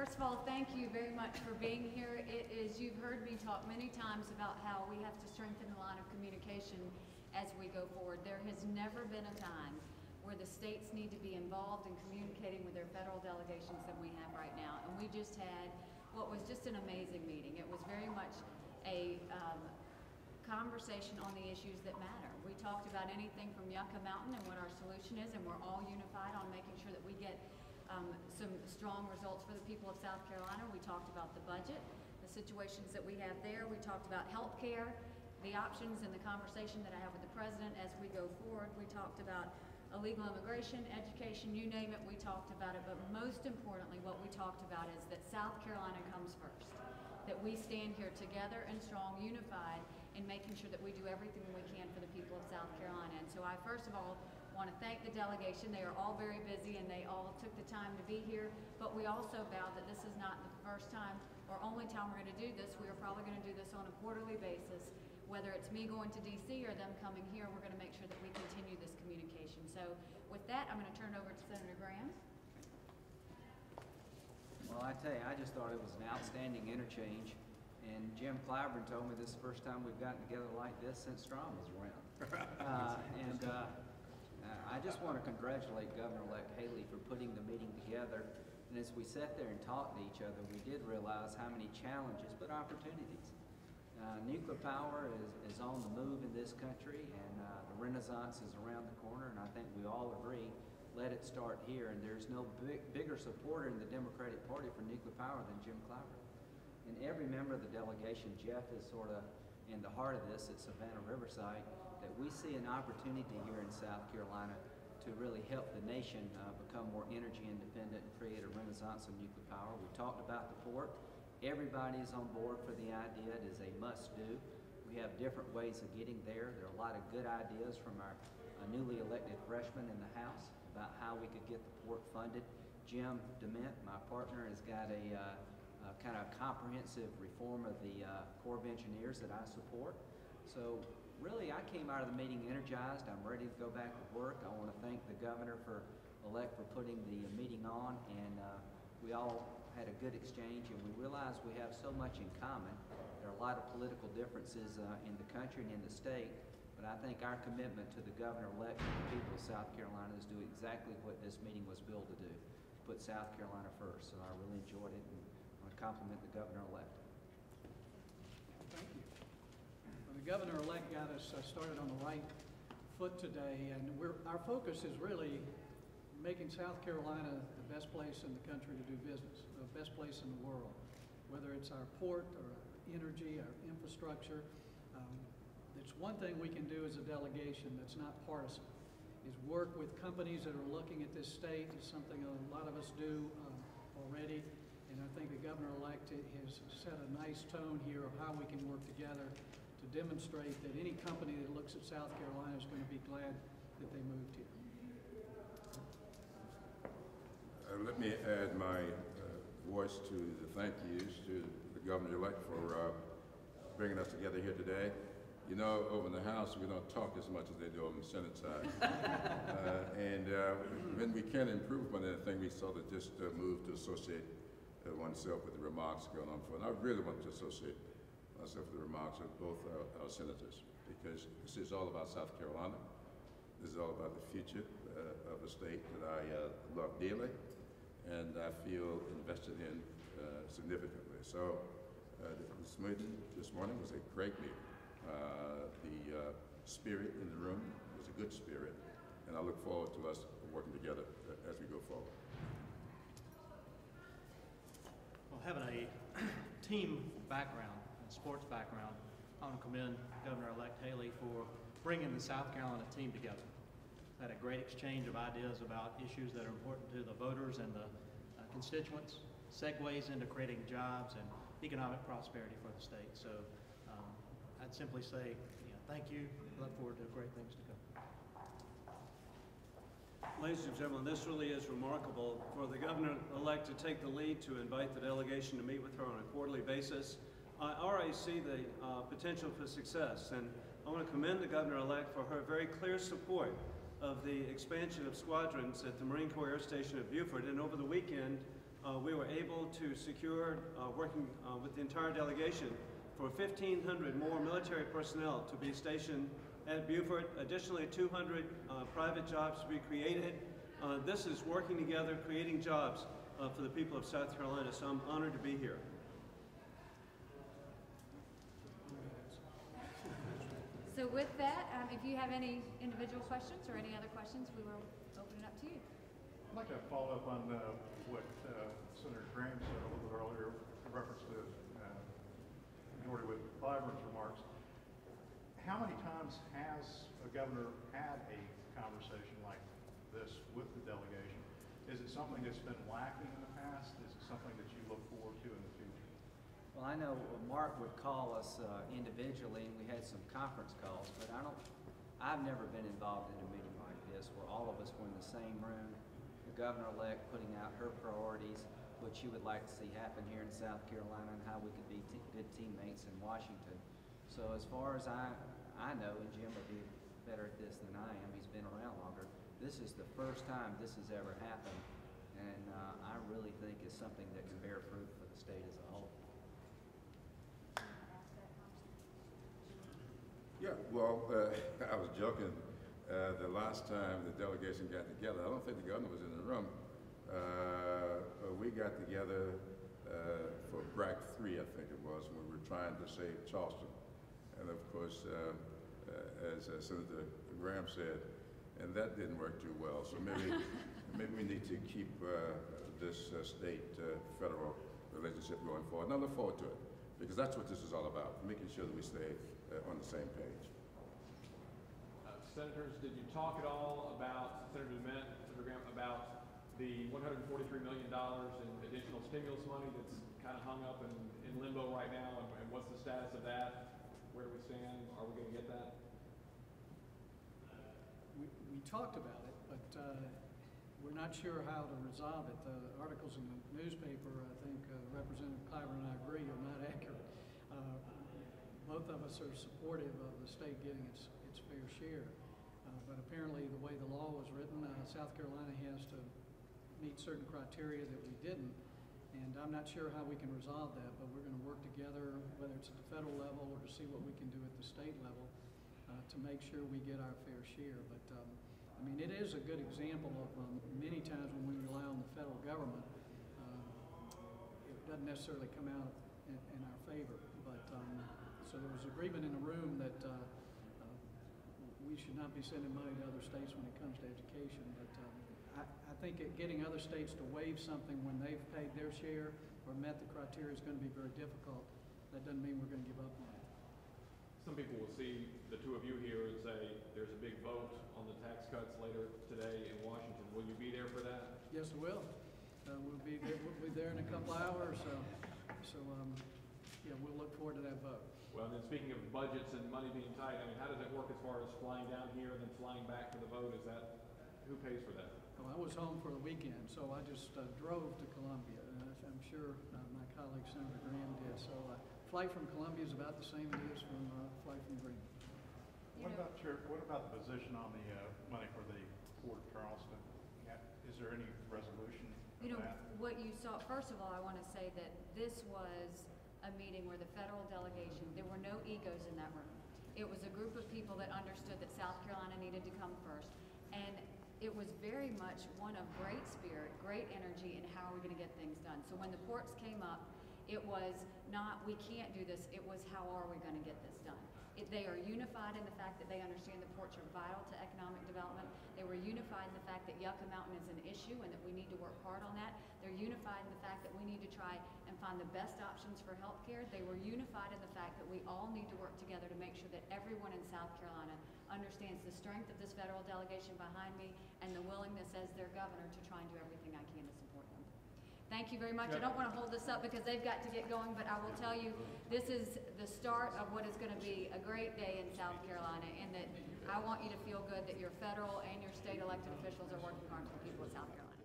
First of all, thank you very much for being here. You've heard me talk many times about how we have to strengthen the line of communication as we go forward. There has never been a time where the states need to be involved in communicating with their federal delegations than we have right now. And we just had what was just an amazing meeting. It was very much a conversation on the issues that matter. We talked about anything from Yucca Mountain and what our solution is, and we're all unified on making sure that we get some strong results for the people of South Carolina. We talked about the budget, the situations that we have there. We talked about health care, the options and the conversation that I have with the president as we go forward. We talked about illegal immigration, education, you name it, we talked about it. But most importantly, what we talked about is that South Carolina comes first. That we stand here together and strong, unified, in making sure that we do everything we can for the people of South Carolina. And so I first of all want to thank the delegation. They are all very busy and they all took the time to be here, but we also vowed that this is not the first time or only time we're going to do this. We are probably going to do this on a quarterly basis. Whether it's me going to DC or them coming here, we're going to make sure that we continue this communication. So with that, I'm going to turn it over to Senator Graham. Well, I tell you, I just thought it was an outstanding interchange. And Jim Clyburn told me this is the first time we've gotten together like this since Strom was around. I just want to congratulate Governor-elect Haley for putting the meeting together. And as we sat there and talked to each other, we did realize how many challenges, but opportunities. Nuclear power is on the move in this country, and the renaissance is around the corner, and I think we all agree, let it start here. And there's no bigger supporter in the Democratic Party for nuclear power than Jim Clyburn. And every member of the delegation, Jeff is sort of in the heart of this at Savannah Riverside, that we see an opportunity here in South Carolina to really help the nation become more energy independent and create a renaissance of nuclear power. We talked about the port. Everybody is on board for the idea. It is a must-do. We have different ways of getting there. There are a lot of good ideas from our newly elected freshmen in the House about how we could get the port funded. Jim DeMint, my partner, has got a kind of comprehensive reform of the Corps of Engineers that I support. So really, I came out of the meeting energized. I'm ready to go back to work. I want to thank the governor-elect for putting the meeting on, and we all had a good exchange, and we realized we have so much in common. There are a lot of political differences in the country and in the state, but I think our commitment to the governor-elect and the people of South Carolina is to do exactly what this meeting was billed to do, put South Carolina first. So I really enjoyed it, and I want to compliment the governor-elect. Thank you. Well, the governor-elect got us started on the right foot today, and our focus is really making South Carolina the best place in the country to do business, the best place in the world, whether it's our port or our energy, our infrastructure. It's one thing we can do as a delegation that's not partisan, is work with companies that are looking at this state. It's something a lot of us do already, and I think the governor-elect has set a nice tone here of how we can work together to demonstrate that any company that looks at South Carolina is going to be glad that they moved here. Let me add my voice to the thank yous to the governor-elect for bringing us together here today. You know, over in the House, we don't talk as much as they do on the Senate side. When we can improve on anything, we sort of just move to associate oneself with the remarks going on. And I really want to associate myself with the remarks of both our senators, because this is all about South Carolina. This is all about the future of a state that I love dearly and I feel invested in significantly. So this meeting this morning was a great meeting. The spirit in the room was a good spirit, and I look forward to us working together as we go forward. Well, having a team background, a sports background, I want to commend Governor-elect Haley for bringing the South Carolina team together. Had a great exchange of ideas about issues that are important to the voters and the constituents, segues into creating jobs and economic prosperity for the state. So I'd simply say, thank you. Look forward to great things to come. Ladies and gentlemen, this really is remarkable for the governor-elect to take the lead to invite the delegation to meet with her on a quarterly basis. I already see the potential for success, and I want to commend the governor-elect for her very clear support of the expansion of squadrons at the Marine Corps Air Station at Beaufort. And over the weekend, we were able to secure, working with the entire delegation, for 1,500 more military personnel to be stationed at Beaufort. Additionally, 200 private jobs to be created. This is working together, creating jobs for the people of South Carolina, so I'm honored to be here. So with that, if you have any individual questions or any other questions, we will open it up to you. I'd like to follow up on what Senator Graham said a little bit earlier in reference to Majority Whip Clyburn's remarks. How many times has a governor had a conversation like this with the delegation? Is it something that's been lacking in the past? Is it something that you look forward to in the future? Well, I know Mark would call us individually, and we had some conference calls, but I've never been involved in a meeting like this where all of us were in the same room, the governor-elect putting out her priorities, what she would like to see happen here in South Carolina, and how we could be good teammates in Washington. So as far as I know, and Jim would be better at this than I am, he's been around longer, this is the first time this has ever happened, and I really think it's something that can bear fruit for the state as a whole. Yeah, well, I was joking. The last time the delegation got together, I don't think the governor was in the room. We got together for BRAC 3, I think it was, when we were trying to save Charleston. And of course, as Senator Graham said, and that didn't work too well. So maybe we need to keep this state-federal relationship going forward. And I look forward to it, because that's what this is all about, making sure that we stay on the same page. Senators, did you talk at all about, Senator Dement, Senator Graham, about the $143 million in additional stimulus money that's kind of hung up in limbo right now, and what's the status of that? Where do we stand? Are we going to get that? We talked about it, but we're not sure how to resolve it. The articles in the newspaper, I think Representative Clyburn and I agree, are not accurate. Both of us are supportive of the state getting its fair share. But apparently the way the law was written, South Carolina has to meet certain criteria that we didn't. And I'm not sure how we can resolve that, but we're going to work together, whether it's at the federal level or to see what we can do at the state level to make sure we get our fair share. But I mean, it is a good example of many times when we rely on the federal government, it doesn't necessarily come out in our favor. But so there was agreement in the room that we should not be sending money to other states when it comes to education. But I think getting other states to waive something when they've paid their share or met the criteria is going to be very difficult. That doesn't mean we're going to give up on it. Some people will see the two of you here and say there's a big vote on the tax cuts later today in Washington. Will you be there for that? Yes, I will. We'll be there in a couple hours. So yeah, we'll look forward to that vote. Well, then speaking of budgets and money being tight, I mean, how does it work as far as flying down here and then flying back for the vote? Is that, who pays for that? Well, I was home for the weekend, so I just drove to Columbia. I'm sure my colleague Senator Graham did. So flight from Columbia is about the same it is from flight from Green. What about the position on the money for the Port of Charleston? Is there any resolution of that? What you saw, first of all, I want to say that this was a meeting where the federal delegation, there were no egos in that room. It was a group of people that understood that South Carolina needed to come first. And it was very much one of great spirit, great energy, and how are we going to get things done. So when the ports came up, it was not, we can't do this, it was how are we going to get this done. They are unified in the fact that they understand the ports are vital to economic development. They were unified in the fact that Yucca Mountain is an issue and that we need to work hard on that. They're unified in the fact that we need to try and find the best options for health care. They were unified in the fact that we all need to work together to make sure that everyone in South Carolina understands the strength of this federal delegation behind me and the willingness as their governor to try and do everything I can to support them. Thank you very much. I don't want to hold this up because they've got to get going, but I will tell you, this is the start of what is going to be a great day in South Carolina, and that I want you to feel good that your federal and your state elected officials are working hard for the people of South Carolina.